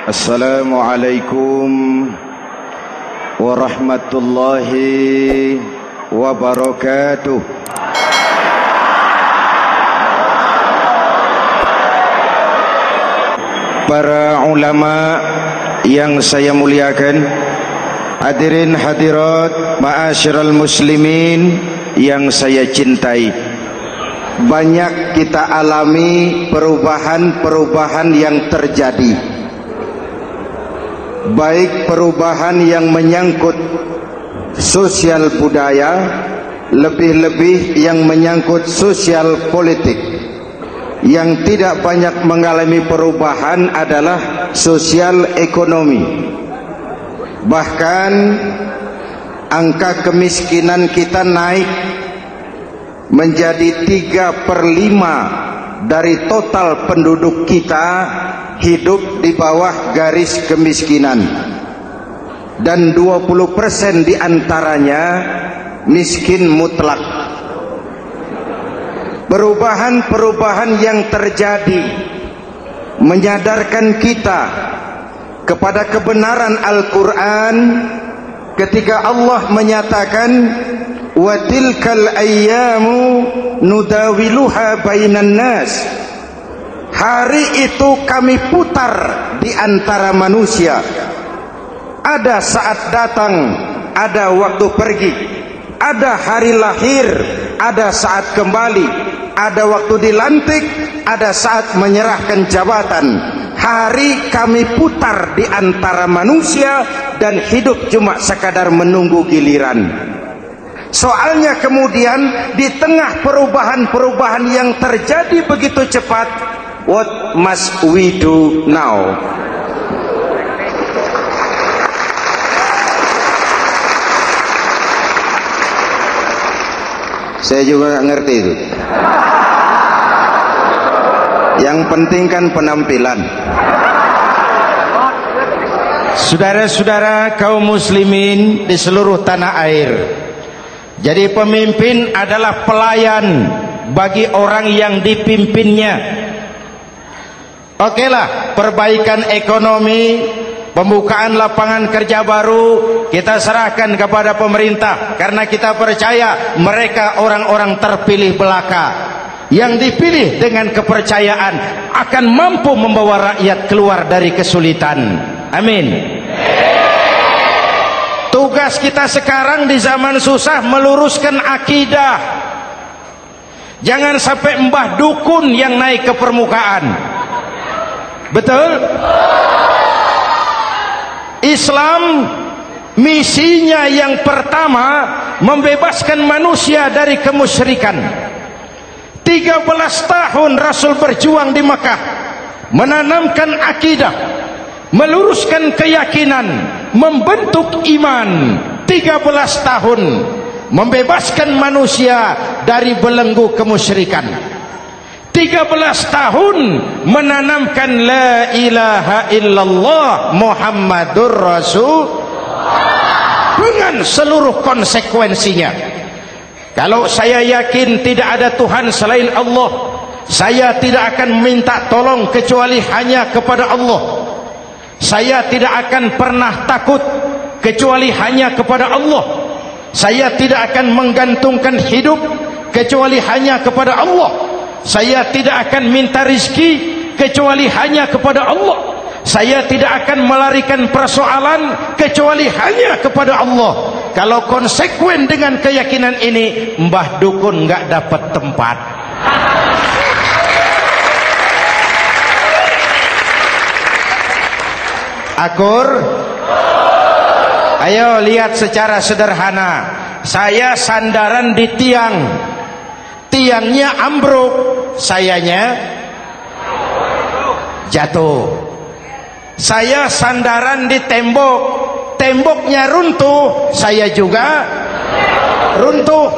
Assalamualaikum warahmatullahi wabarakatuh. Para ulama yang saya muliakan, hadirin hadirat ma'asyiral muslimin yang saya cintai, banyak kita alami perubahan-perubahan yang terjadi, baik perubahan yang menyangkut sosial budaya, lebih-lebih yang menyangkut sosial politik. Yang tidak banyak mengalami perubahan adalah sosial ekonomi. Bahkan angka kemiskinan kita naik menjadi 3/5 dari total penduduk kita hidup di bawah garis kemiskinan, dan 20% diantaranya miskin mutlak. Perubahan-perubahan yang terjadi menyadarkan kita kepada kebenaran Al-Quran ketika Allah menyatakan wa tilkal ayyamu nudawiluha bainan nas. Hari itu kami putar di antara manusia. Ada saat datang, ada waktu pergi. Ada hari lahir, ada saat kembali. Ada waktu dilantik, ada saat menyerahkan jabatan. Hari kami putar di antara manusia dan hidup cuma sekadar menunggu giliran. Soalnya kemudian di tengah perubahan-perubahan yang terjadi begitu cepat, what must we do now? Saya juga nggak ngerti itu. Yang penting kan penampilan. Saudara-saudara kaum muslimin di seluruh tanah air, jadi pemimpin adalah pelayan bagi orang yang dipimpinnya. Okelah, perbaikan ekonomi, pembukaan lapangan kerja baru kita serahkan kepada pemerintah, karena kita percaya mereka orang-orang terpilih belaka yang dipilih dengan kepercayaan akan mampu membawa rakyat keluar dari kesulitan. Amin. Tugas kita sekarang di zaman susah meluruskan akidah. Jangan sampai mbah dukun yang naik ke permukaan. Betul? Islam misinya yang pertama membebaskan manusia dari kemusyrikan. 13 tahun Rasul berjuang di Makkah, menanamkan akidah, meluruskan keyakinan, membentuk iman. 13 tahun membebaskan manusia dari belenggu kemusyrikan. 13 tahun menanamkan la ilaha illallah Muhammadur Rasul dengan seluruh konsekuensinya. Kalau saya yakin tidak ada Tuhan selain Allah, saya tidak akan minta tolong kecuali hanya kepada Allah. Saya tidak akan pernah takut kecuali hanya kepada Allah. Saya tidak akan menggantungkan hidup kecuali hanya kepada Allah. Saya tidak akan minta rizki kecuali hanya kepada Allah. Saya tidak akan melarikan persoalan kecuali hanya kepada Allah. Kalau konsekuen dengan keyakinan ini, mbah dukun nggak dapat tempat. Akur? Ayo lihat secara sederhana. Saya sandaran di tiang, tiangnya ambruk, sayanya jatuh. Saya sandaran di tembok, temboknya runtuh, saya juga runtuh.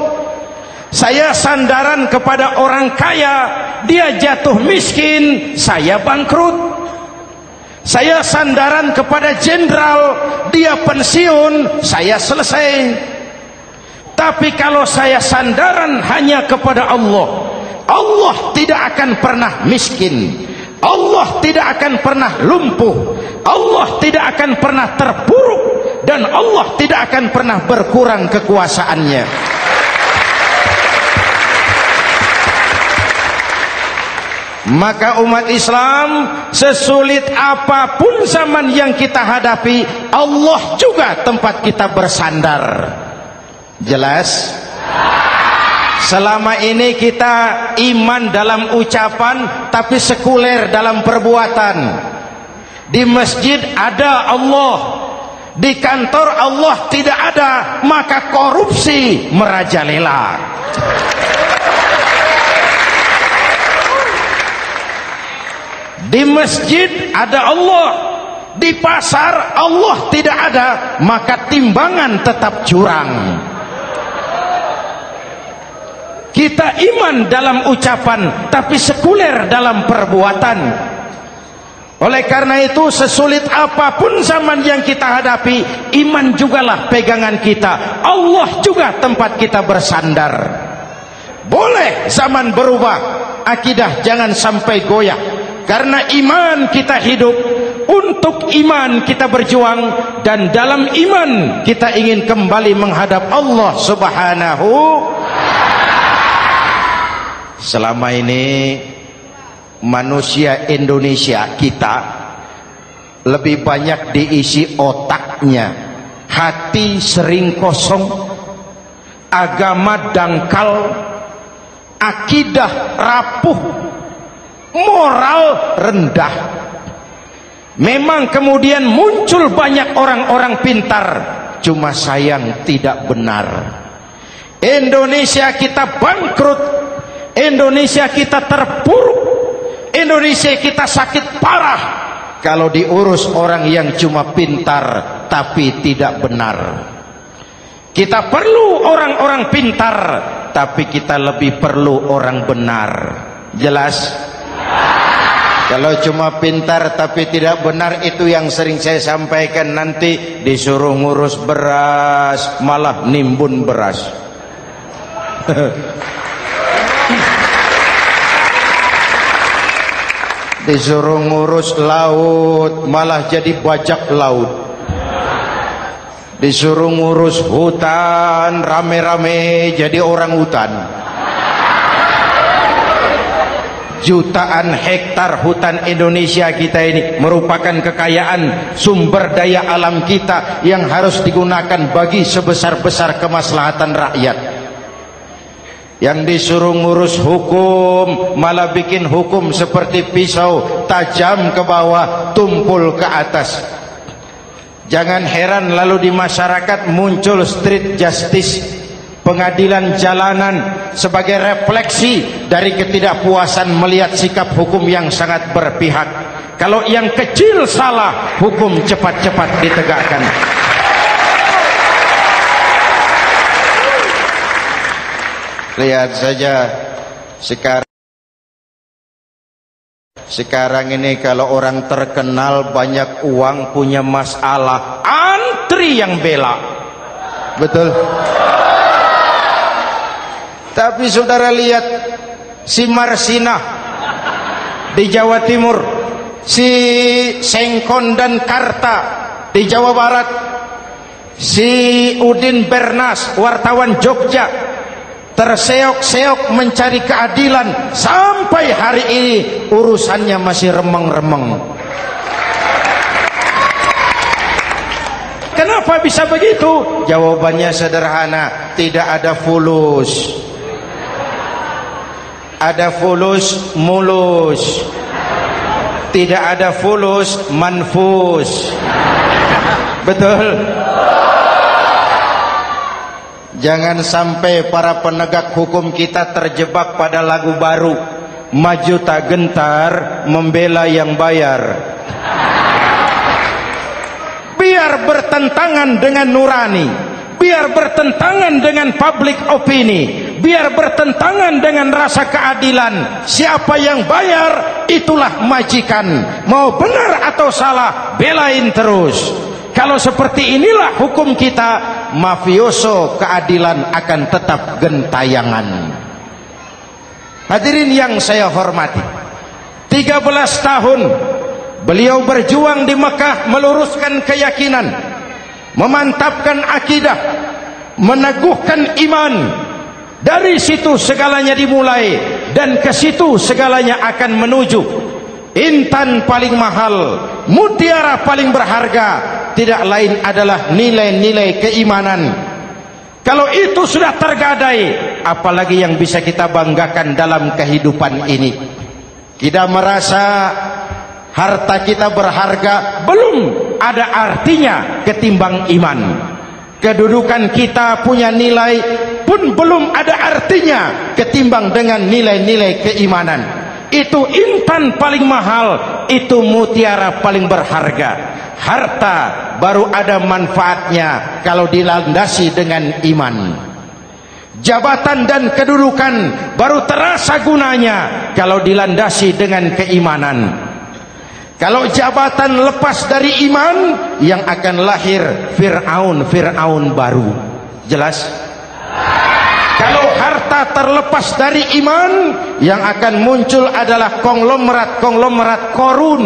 Saya sandaran kepada orang kaya, dia jatuh miskin, saya bangkrut. Saya sandaran kepada jenderal, dia pensiun, saya selesai. Tapi kalau saya sandaran hanya kepada Allah, Allah tidak akan pernah miskin, Allah tidak akan pernah lumpuh, Allah tidak akan pernah terpuruk, dan Allah tidak akan pernah berkurang kekuasaannya. Maka umat Islam, sesulit apapun zaman yang kita hadapi, Allah juga tempat kita bersandar. Jelas? Selama ini kita iman dalam ucapan, tapi sekuler dalam perbuatan. Di masjid ada Allah, di kantor Allah tidak ada, maka korupsi merajalela. Di masjid ada Allah, di pasar Allah tidak ada, maka timbangan tetap curang. Kita iman dalam ucapan, tapi sekuler dalam perbuatan. Oleh karena itu, sesulit apapun zaman yang kita hadapi, iman jugalah pegangan kita, Allah juga tempat kita bersandar. Boleh zaman berubah, akidah jangan sampai goyah. Karena iman kita hidup, untuk iman kita berjuang, dan dalam iman kita ingin kembali menghadap Allah Subhanahu. Selama ini manusia Indonesia kita lebih banyak diisi otaknya, hati sering kosong, agama dangkal, akidah rapuh, moral rendah. Memang kemudian muncul banyak orang-orang pintar, cuma sayang tidak benar. Indonesia kita bangkrut, Indonesia kita terpuruk, Indonesia kita sakit parah kalau diurus orang yang cuma pintar tapi tidak benar. Kita perlu orang-orang pintar, tapi kita lebih perlu orang benar. Jelas? Kalau cuma pintar tapi tidak benar, itu yang sering saya sampaikan, nanti disuruh ngurus beras malah nimbun beras. Disuruh ngurus laut malah jadi bajak laut. Disuruh ngurus hutan rame-rame jadi orang hutan. Jutaan hektar hutan Indonesia kita ini merupakan kekayaan sumber daya alam kita yang harus digunakan bagi sebesar-besar kemaslahatan rakyat. Yang disuruh ngurus hukum malah bikin hukum seperti pisau, tajam ke bawah, tumpul ke atas. Jangan heran lalu di masyarakat muncul street justice, pengadilan jalanan, sebagai refleksi dari ketidakpuasan melihat sikap hukum yang sangat berpihak. Kalau yang kecil salah, hukum cepat-cepat ditegakkan. Lihat saja sekarang ini, kalau orang terkenal banyak uang, punya masalah, antri yang bela. Betul? Tapi saudara lihat si Marsina di Jawa Timur, si Sengkon dan Karta di Jawa Barat, si Udin Bernas wartawan Jogja terseok-seok mencari keadilan, sampai hari ini urusannya masih remeng-remeng. Kenapa bisa begitu? Jawabannya sederhana, tidak ada fulus. Ada fulus mulus, tidak ada fulus manfus. Betul? Jangan sampai para penegak hukum kita terjebak pada lagu baru, maju tak gentar membela yang bayar. Biar bertentangan dengan nurani, biar bertentangan dengan public opini, biar bertentangan dengan rasa keadilan. Siapa yang bayar, itulah majikan. Mau benar atau salah, belain terus. Kalau seperti inilah hukum kita, mafioso keadilan akan tetap gentayangan. Hadirin yang saya hormati, 13 tahun beliau berjuang di Mekah meluruskan keyakinan, memantapkan akidah, meneguhkan iman. Dari situ segalanya dimulai dan ke situ segalanya akan menuju. Intan paling mahal, mutiara paling berharga tidak lain adalah nilai-nilai keimanan. Kalau itu sudah tergadai, apalagi yang bisa kita banggakan dalam kehidupan ini? Kita merasa harta kita berharga, belum ada artinya ketimbang iman. Kedudukan kita punya nilai pun belum ada artinya ketimbang dengan nilai-nilai keimanan. Itu intan paling mahal, itu mutiara paling berharga. Harta baru ada manfaatnya kalau dilandasi dengan iman. Jabatan dan kedudukan baru terasa gunanya kalau dilandasi dengan keimanan. Kalau jabatan lepas dari iman, yang akan lahir Fir'aun baru. Jelas? Kalau harta terlepas dari iman, yang akan muncul adalah konglomerat Korun.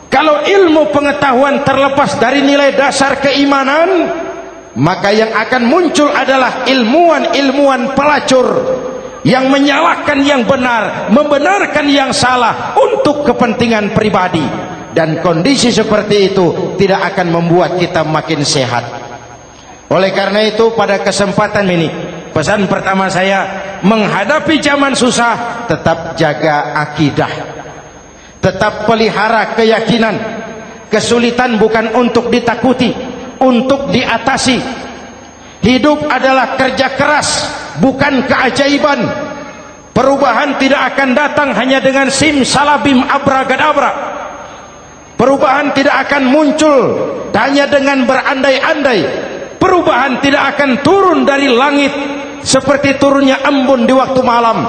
Kalau ilmu pengetahuan terlepas dari nilai dasar keimanan, maka yang akan muncul adalah ilmuwan pelacur yang menyalahkan yang benar, membenarkan yang salah untuk kepentingan pribadi. Dan kondisi seperti itu tidak akan membuat kita makin sehat. Oleh karena itu pada kesempatan ini, pesan pertama saya, menghadapi zaman susah tetap jaga akidah, tetap pelihara keyakinan. Kesulitan bukan untuk ditakuti, untuk diatasi. Hidup adalah kerja keras, bukan keajaiban. Perubahan tidak akan datang hanya dengan simsalabim abragadabra. Perubahan tidak akan muncul hanya dengan berandai-andai. Perubahan tidak akan turun dari langit seperti turunnya embun di waktu malam.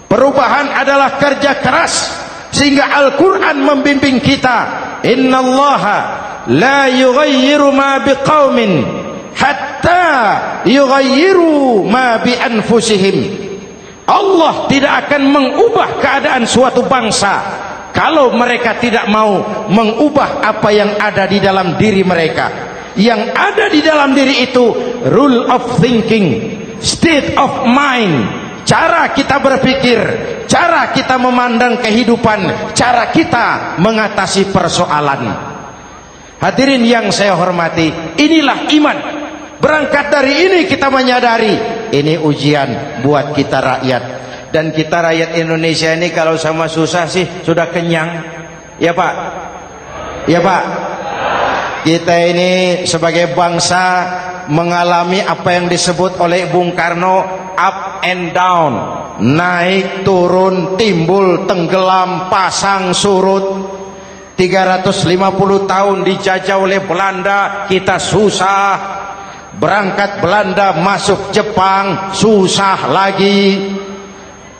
Perubahan adalah kerja keras, sehingga Al-Quran membimbing kita, innallaha la yughayyiru ma biqaumin hatta yughayyiru ma bi anfusihim. Allah tidak akan mengubah keadaan suatu bangsa kalau mereka tidak mau mengubah apa yang ada di dalam diri mereka. Yang ada di dalam diri itu rule of thinking, state of mind, cara kita berpikir, cara kita memandang kehidupan, cara kita mengatasi persoalan. Hadirin yang saya hormati, inilah iman. Berangkat dari ini kita menyadari ini ujian buat kita rakyat. Dan kita rakyat Indonesia ini kalau sama susah sih sudah kenyang. Ya Pak? Ya Pak? Kita ini sebagai bangsa mengalami apa yang disebut oleh Bung Karno up and down, naik turun, timbul tenggelam, pasang surut. 350 tahun dijajah oleh Belanda, kita susah. Berangkat Belanda masuk Jepang, susah lagi.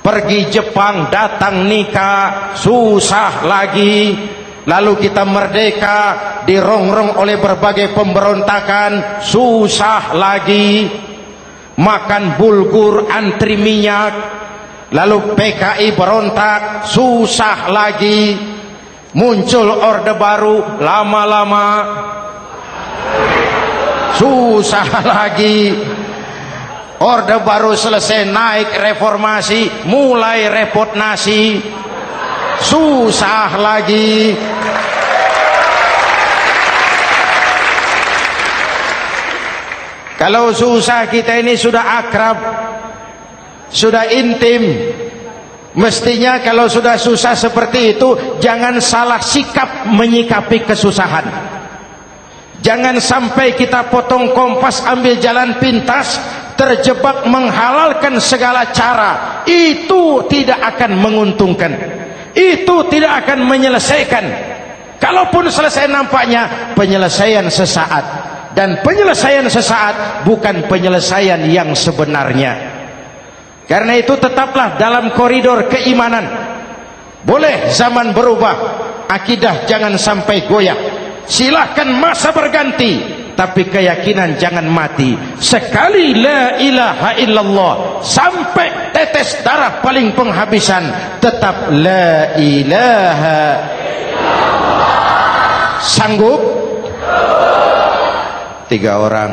Pergi Jepang, datang nikah, susah lagi. Lalu kita merdeka, dirongrong oleh berbagai pemberontakan, susah lagi. Makan bulgur, antri minyak. Lalu PKI berontak, susah lagi. Muncul orde baru, lama-lama susah lagi. Orde baru selesai, naik reformasi, mulai repot nasi, susah lagi. Kalau susah kita ini sudah akrab, sudah intim. Mestinya kalau sudah susah seperti itu, jangan salah sikap menyikapi kesusahan. Jangan sampai kita potong kompas, ambil jalan pintas, terjebak menghalalkan segala cara. Itu tidak akan menguntungkan, itu tidak akan menyelesaikan. Kalaupun selesai, nampaknya penyelesaian sesaat, dan penyelesaian sesaat bukan penyelesaian yang sebenarnya. Karena itu tetaplah dalam koridor keimanan. Boleh zaman berubah, akidah jangan sampai goyah. Silahkan masa berganti, tapi keyakinan jangan mati. Sekali la ilaha illallah, sampai tetes tetes darah paling penghabisan, tetap la ilaha. Sanggup? 3 orang.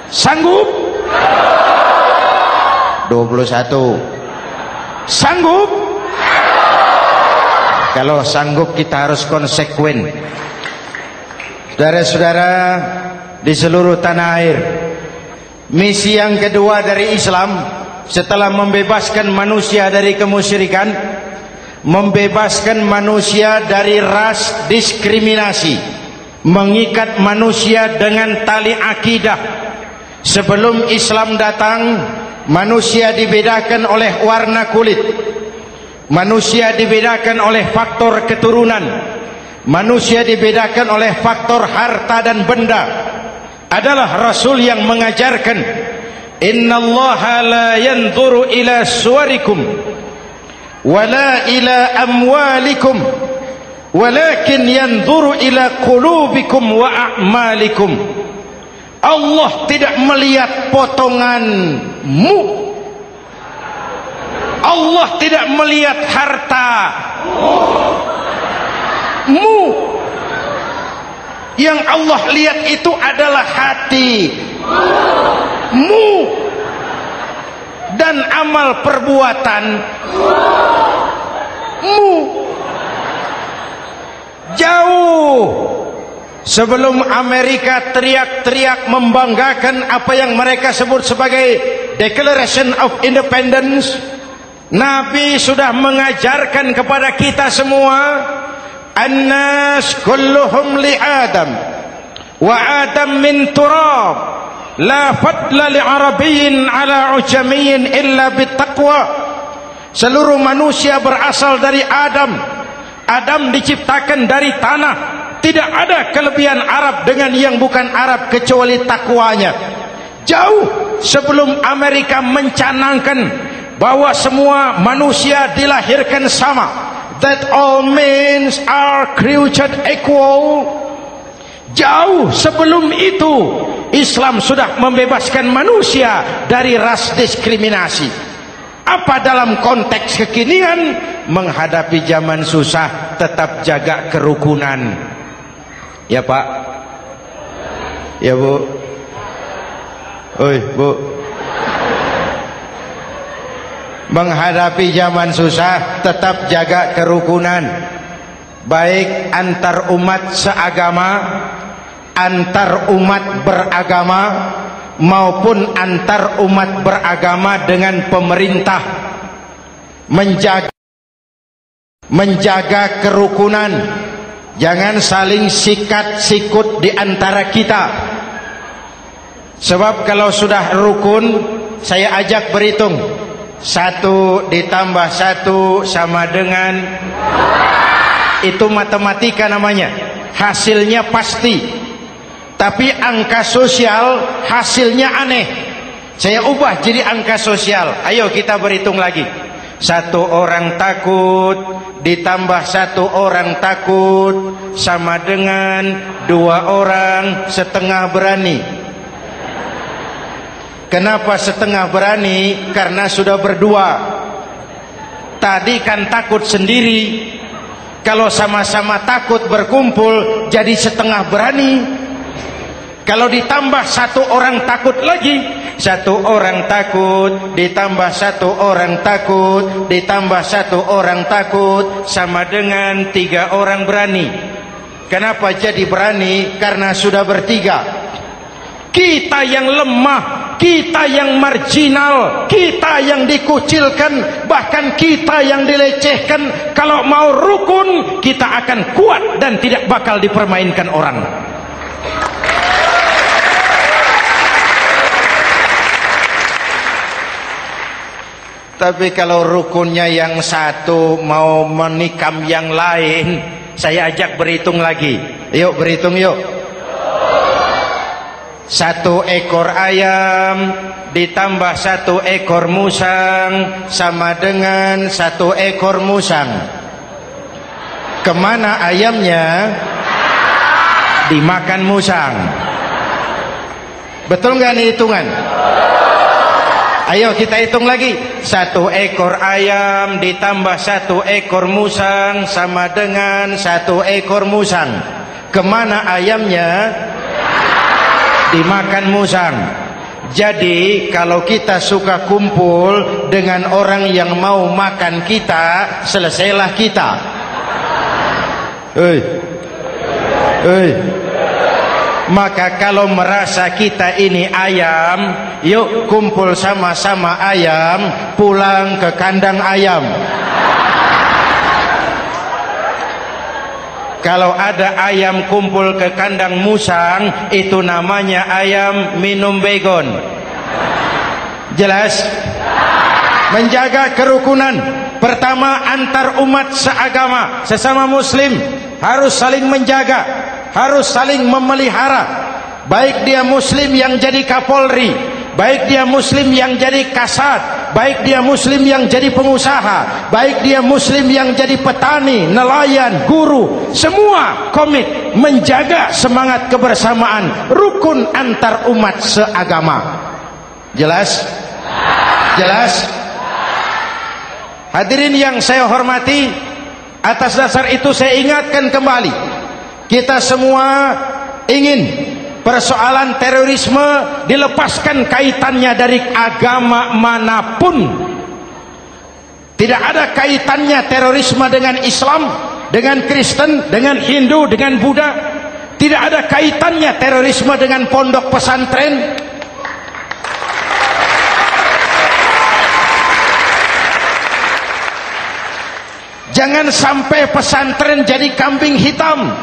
Sanggup? 21. Sanggup? Kalau sanggup kita harus konsekuen. Saudara-saudara di seluruh tanah air, misi yang kedua dari Islam setelah membebaskan manusia dari kemusyrikan, membebaskan manusia dari ras diskriminasi, mengikat manusia dengan tali akidah. Sebelum Islam datang, manusia dibedakan oleh warna kulit, manusia dibedakan oleh faktor keturunan, manusia dibedakan oleh faktor harta dan benda. Adalah Rasul yang mengajarkan, innallaha la yanzuru ila suwarikum wala ila amwalikum walakin yanzuru ila qulubikum wa a'malikum. Allah tidak melihat potonganmu, Allah tidak melihat hartamu. Yang Allah lihat itu adalah hatimu dan amal perbuatanmu. Jauh sebelum Amerika teriak-teriak membanggakan apa yang mereka sebut sebagai Declaration of Independence, Nabi sudah mengajarkan kepada kita semua, An-nas kulluhum li Adam wa Adam min turab la fadla li Arabiyyin ala ujamiyyin illa bittaqwa. Seluruh manusia berasal dari Adam. Adam diciptakan dari tanah. Tidak ada kelebihan Arab dengan yang bukan Arab kecuali takwanya. Jauh sebelum Amerika mencanangkan bahwa semua manusia dilahirkan sama, that all men are created equal. Jauh sebelum itu Islam sudah membebaskan manusia dari ras diskriminasi. Apa dalam konteks kekinian menghadapi zaman susah tetap jaga kerukunan? Ya Pak, ya Bu, oi Bu, menghadapi zaman susah tetap jaga kerukunan, baik antar umat seagama, antar umat beragama, maupun antar umat beragama dengan pemerintah. Menjaga kerukunan, jangan saling sikat sikut di antara kita. Sebab kalau sudah rukun, saya ajak berhitung, 1 ditambah 1 sama dengan, itu matematika namanya, hasilnya pasti. Tapi angka sosial hasilnya aneh. Saya ubah jadi angka sosial. Ayo kita berhitung lagi. 1 orang takut ditambah 1 orang takut sama dengan 2 orang setengah berani. Kenapa setengah berani? Karena sudah berdua. Tadi kan takut sendiri. Kalau sama-sama takut berkumpul jadi setengah berani. Kalau ditambah 1 orang takut lagi, 1 orang takut ditambah 1 orang takut ditambah 1 orang takut sama dengan 3 orang berani. Kenapa jadi berani? Karena sudah bertiga. Kita yang lemah, kita yang marginal, kita yang dikucilkan, bahkan kita yang dilecehkan, kalau mau rukun kita akan kuat dan tidak bakal dipermainkan orang. Tapi kalau rukunnya yang satu mau menikam yang lain, saya ajak berhitung lagi. Yuk berhitung yuk. 1 ekor ayam ditambah 1 ekor musang sama dengan 1 ekor musang. Kemana ayamnya? Dimakan musang. Betul nggak nih hitungan? Ayo kita hitung lagi. 1 ekor ayam ditambah 1 ekor musang sama dengan 1 ekor musang. Kemana ayamnya? Dimakan musang. Jadi kalau kita suka kumpul dengan orang yang mau makan kita, selesailah kita. Maka kalau merasa kita ini ayam, yuk kumpul sama-sama ayam, pulang ke kandang ayam. Kalau ada ayam kumpul ke kandang musang, itu namanya ayam minum baygon. Jelas? Menjaga kerukunan. Pertama, antar umat seagama, sesama muslim harus saling menjaga, harus saling memelihara. Baik dia muslim yang jadi kapolri, baik dia muslim yang jadi kasat, baik dia muslim yang jadi pengusaha, baik dia muslim yang jadi petani, nelayan, guru, semua komit menjaga semangat kebersamaan, rukun antar umat seagama. Jelas? Jelas? Hadirin yang saya hormati, atas dasar itu saya ingatkan kembali, kita semua ingin persoalan terorisme dilepaskan kaitannya dari agama manapun. Tidak ada kaitannya terorisme dengan Islam, dengan Kristen, dengan Hindu, dengan Buddha. Tidak ada kaitannya terorisme dengan pondok pesantren. Jangan sampai pesantren jadi kambing hitam.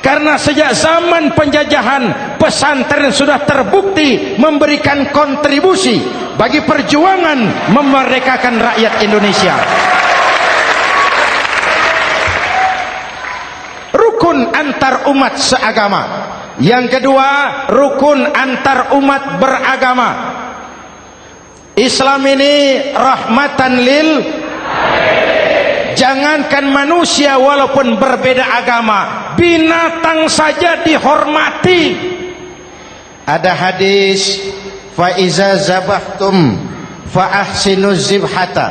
Karena sejak zaman penjajahan, pesantren sudah terbukti memberikan kontribusi bagi perjuangan memerdekakan rakyat Indonesia. Rukun antar umat seagama. Yang kedua, rukun antar umat beragama. Islam ini rahmatan lil. Jangankan manusia walaupun berbeda agama, binatang saja dihormati. Ada hadis, fa iza zabahtum fa ahsinuz zibhata.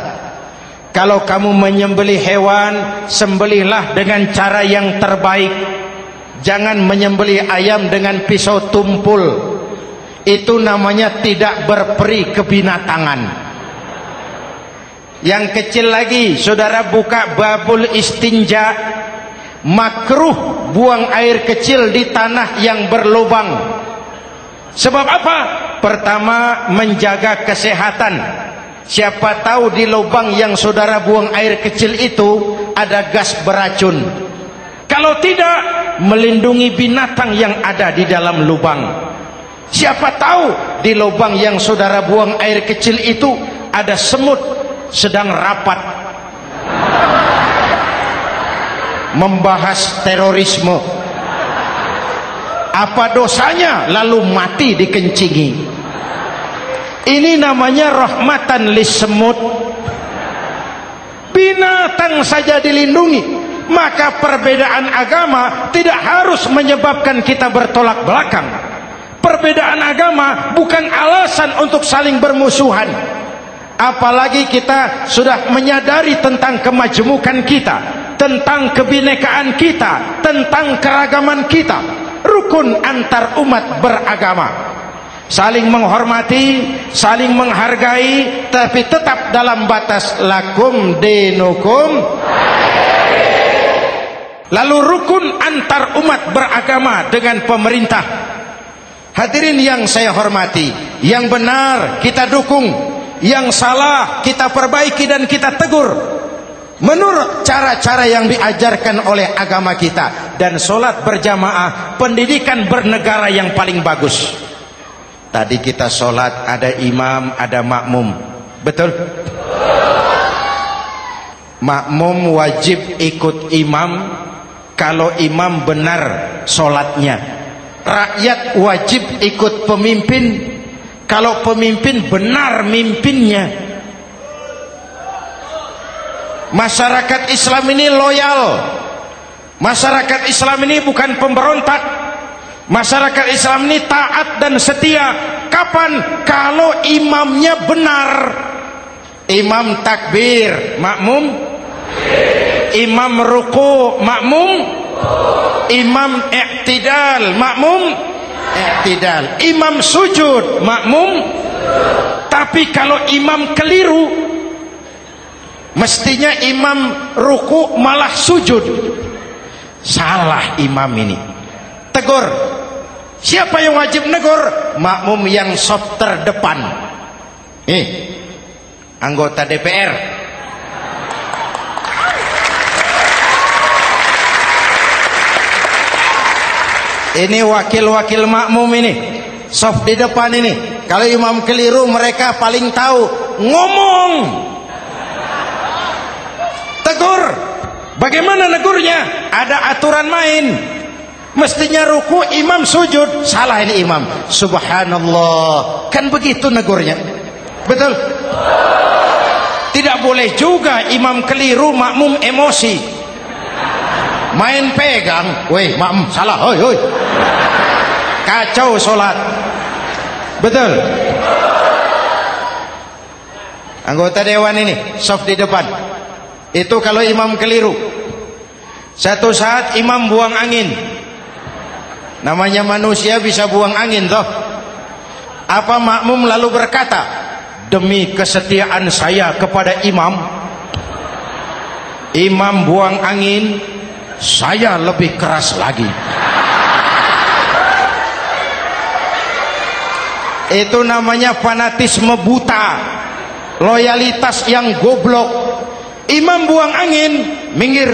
Kalau kamu menyembelih hewan, sembelihlah dengan cara yang terbaik. Jangan menyembelih ayam dengan pisau tumpul. Itu namanya tidak berperi kebinatangan. Yang kecil lagi, saudara buka babul istinja, makruh buang air kecil di tanah yang berlubang. Sebab apa? Pertama, menjaga kesehatan. Siapa tahu di lubang yang saudara buang air kecil itu ada gas beracun. Kalau tidak, melindungi binatang yang ada di dalam lubang. Siapa tahu di lubang yang saudara buang air kecil itu ada semut sedang rapat membahas terorisme. Apa dosanya lalu mati dikencingi? Ini namanya rahmatan lis semut. Binatang saja dilindungi. Maka perbedaan agama tidak harus menyebabkan kita bertolak belakang. Perbedaan agama bukan alasan untuk saling bermusuhan. Apalagi kita sudah menyadari tentang kemajmukan kita, tentang kebinekaan kita, tentang keragaman kita. Rukun antar umat beragama, saling menghormati, saling menghargai, tapi tetap dalam batas lakum dinukum. Lalu rukun antar umat beragama dengan pemerintah. Hadirin yang saya hormati, yang benar kita dukung, yang salah kita perbaiki dan kita tegur menurut cara-cara yang diajarkan oleh agama kita. Dan sholat berjamaah, pendidikan bernegara yang paling bagus. Tadi kita sholat ada imam, ada makmum, betul? Makmum wajib ikut imam kalau imam benar sholatnya. Rakyat wajib ikut pemimpin kalau pemimpin benar mimpinnya. Masyarakat Islam ini loyal. Masyarakat Islam ini bukan pemberontak. Masyarakat Islam ini taat dan setia kapan? Kalau imamnya benar. Imam takbir, makmum. Imam ruku, makmum. Imam i'tidal, makmum. I'tidal. Imam sujud, makmum. Tapi kalau imam keliru, mestinya imam ruku malah sujud. Salah imam ini. Tegur. Siapa yang wajib negur? Makmum yang sop terdepan. Anggota DPR. Ini wakil-wakil makmum ini, sop di depan ini. Kalau imam keliru, mereka paling tahu. Ngomong. Tegur. Bagaimana negurnya? Ada aturan main. Mestinya ruku, imam sujud. Salah ini imam. Subhanallah. Kan begitu negurnya. Betul? Tidak boleh juga imam keliru, makmum emosi. Main pegang. Weh, makmum salah. Hoi, hoi. Kacau sholat. Betul? Anggota dewan ini, soft di depan. Itu kalau imam keliru. Satu saat imam buang angin. Namanya manusia bisa buang angin toh. Apa makmum lalu berkata, demi kesetiaan saya kepada imam, imam buang angin, saya lebih keras lagi. Itu namanya fanatisme buta, loyalitas yang goblok. Imam buang angin, minggir.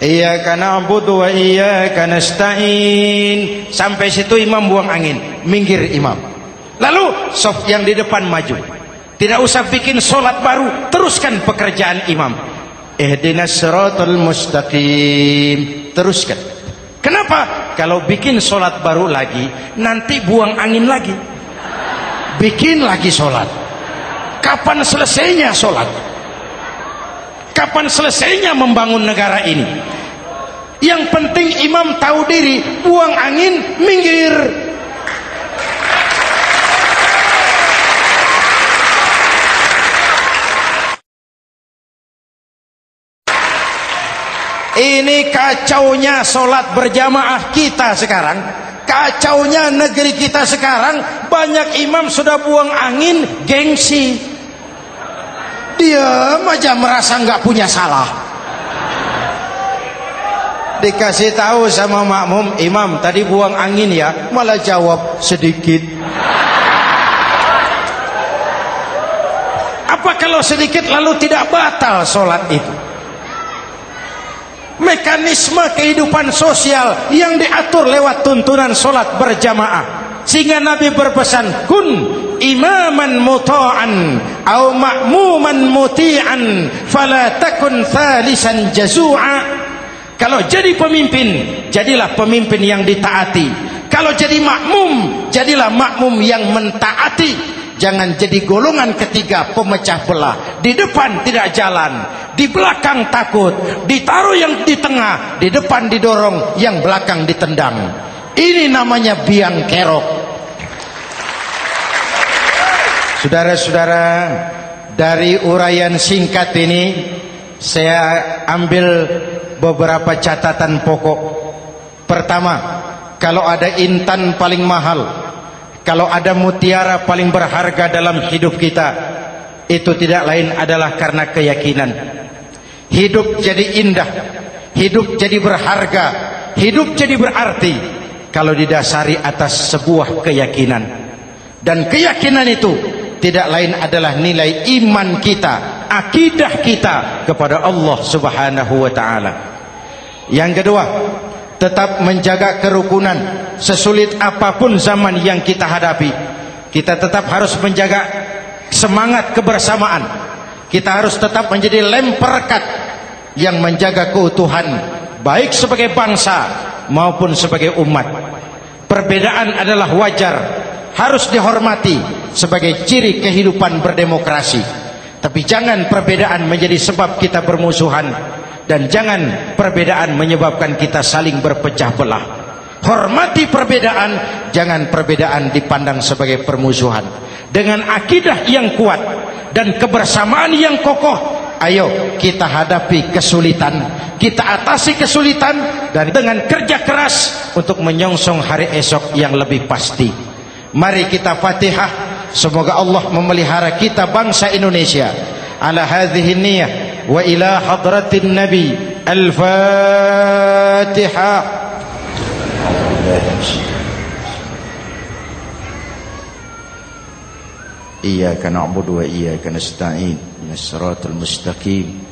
Iyyaka na'budu wa iyyaka nasta'in. Sampai situ imam buang angin, minggir imam. Lalu saf yang di depan maju. Tidak usah bikin sholat baru, teruskan pekerjaan imam. Ihdinas siratal mustaqim. Teruskan. Kenapa? Kalau bikin sholat baru lagi, nanti buang angin lagi. Bikin lagi sholat. Kapan selesainya sholat? Kapan selesainya membangun negara ini? Yang penting imam tahu diri, buang angin, minggir. Ini kacaunya sholat berjamaah kita sekarang. Kacaunya negeri kita sekarang. Banyak imam sudah buang angin, gengsi. Dia aja merasa nggak punya salah. Dikasih tahu sama makmum, imam tadi buang angin ya, malah jawab sedikit. Apa kalau sedikit lalu tidak batal sholat itu? Mekanisme kehidupan sosial yang diatur lewat tuntunan sholat berjamaah. Sehingga Nabi berpesan, kun imaman muta'an au ma'muman muti'an fala takun thalisan jazu'a. Kalau jadi pemimpin, jadilah pemimpin yang ditaati. Kalau jadi makmum, jadilah makmum yang mentaati. Jangan jadi golongan ketiga pemecah belah. Di depan tidak jalan, di belakang takut, ditaruh yang di tengah, di depan didorong, yang belakang ditendang. Ini namanya biang kerok. Saudara-saudara, dari uraian singkat ini saya ambil beberapa catatan pokok. Pertama, kalau ada intan paling mahal, kalau ada mutiara paling berharga dalam hidup kita, itu tidak lain adalah karena keyakinan. Hidup jadi indah, hidup jadi berharga, hidup jadi berarti kalau didasari atas sebuah keyakinan. Dan keyakinan itu tidak lain adalah nilai iman kita, akidah kita kepada Allah Subhanahu wa taala. Yang kedua, tetap menjaga kerukunan. Sesulit apapun zaman yang kita hadapi, kita tetap harus menjaga semangat kebersamaan. Kita harus tetap menjadi lem perekat yang menjaga keutuhan, baik sebagai bangsa maupun sebagai umat. Perbedaan adalah wajar, harus dihormati sebagai ciri kehidupan berdemokrasi. Tapi jangan perbedaan menjadi sebab kita bermusuhan, dan jangan perbedaan menyebabkan kita saling berpecah belah. Hormati perbedaan, jangan perbedaan dipandang sebagai permusuhan. Dengan akidah yang kuat dan kebersamaan yang kokoh, ayo kita hadapi kesulitan, kita atasi kesulitan, dan dengan kerja keras untuk menyongsong hari esok yang lebih pasti. Mari kita Fatihah, semoga Allah memelihara kita bangsa Indonesia ala hadhihi niyyah wa ila hadratin nabi. Al-Fatihah. Iyyaka na'budu wa iyyaka nasta'in. Ihdinas siratal mustaqim.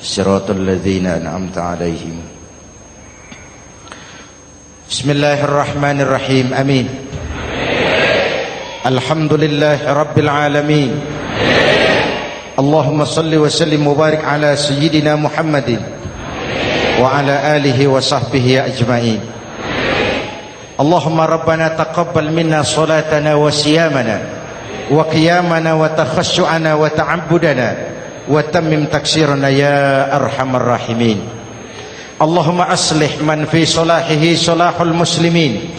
Siratal ladzina an'amta 'alaihim. Bismillahirrahmanirrahim. Amin. Alhamdulillahi rabbil alamin. Allahumma salli wa sallim wa barik ala sayyidina Muhammadin wa ala alihi wa sahbihi ajma'in. Allahumma rabbana taqabbal minna salatana wa siyamana wa qiyamana wa takhashu'ana wa ta'abbudana wa tammim taksirana ya arhamar rahimin. Allahumma aslih man fi salahihi salahul muslimin.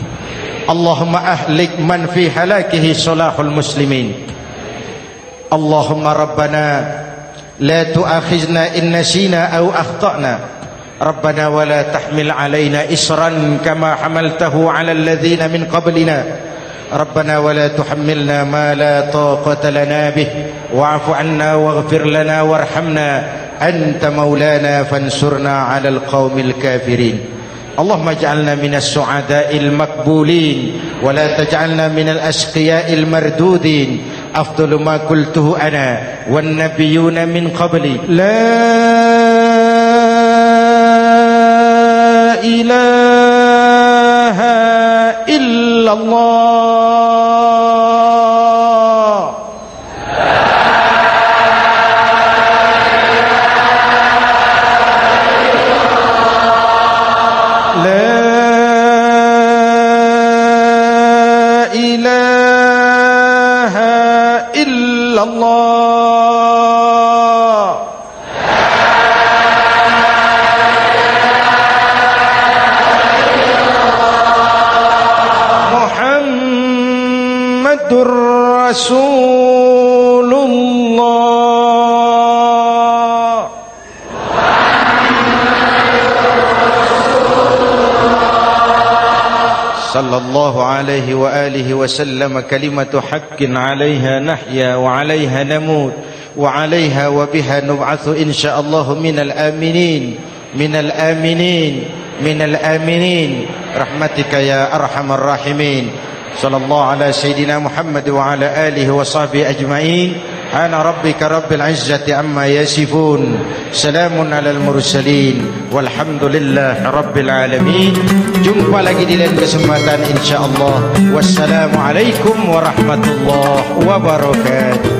Allahumma ahlik man fi halakihi salahul muslimin. Allahumma rabbana la tu'akhizna in nasina aw akhtana. Rabbana wa la tahmil alaina isran kama hamaltahu ala alladhina min qablina. Rabbana wa la tuhammilna ma la taqata lana bih wa'fu 'anna waghfir lana warhamna anta maulana fansurna 'alal qaumil kafirin. Allahumma ij'alna minas su'ada'il maqbulin wa la taj'alna minal ashqiya'il mardudin. Afdalu ma qultuhu ana wan nabiyyuna min qabli. La ilaha illallah. La ilaha illallah. Muhammadur Rasulullah. Sallallahu alaihi wa alihi wa sallam. Kalimatu haqqin 'alaiha nahya wa 'alaiha namut wa 'alaiha wa biha nub'atsu insyaallah minal aminin minal aminin minal aminin rahmatika ya arhamar rahimin. Sallallahu ala sayyidina Muhammad wa ala alihi wa sahbihi ajma'in. Ana rabbika rabbil izzati amma yasifun. Salamun alal mursalin walhamdulillahi rabbil alamin. Jumpa lagi di lain kesempatan insyaallah. Wassalamu alaikum warahmatullahi wabarakatuh.